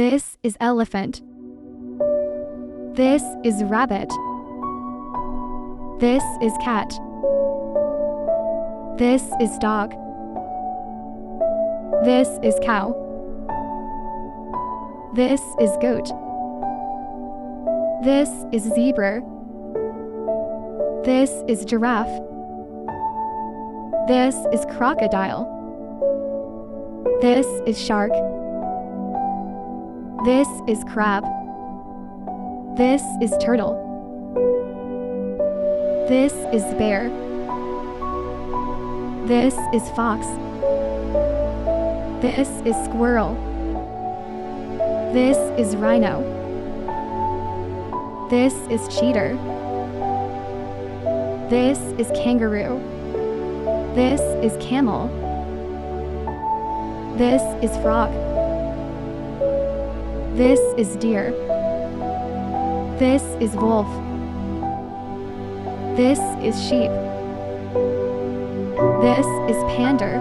This is elephant. This is rabbit. This is cat. This is dog. This is cow. This is goat. This is zebra. This is giraffe. This is crocodile. This is shark. This is crab. This is turtle. This is bear. This is fox. This is squirrel. This is rhino. This is cheetah. This is kangaroo. This is camel. This is frog. This is deer. This is wolf. This is sheep. This is panda.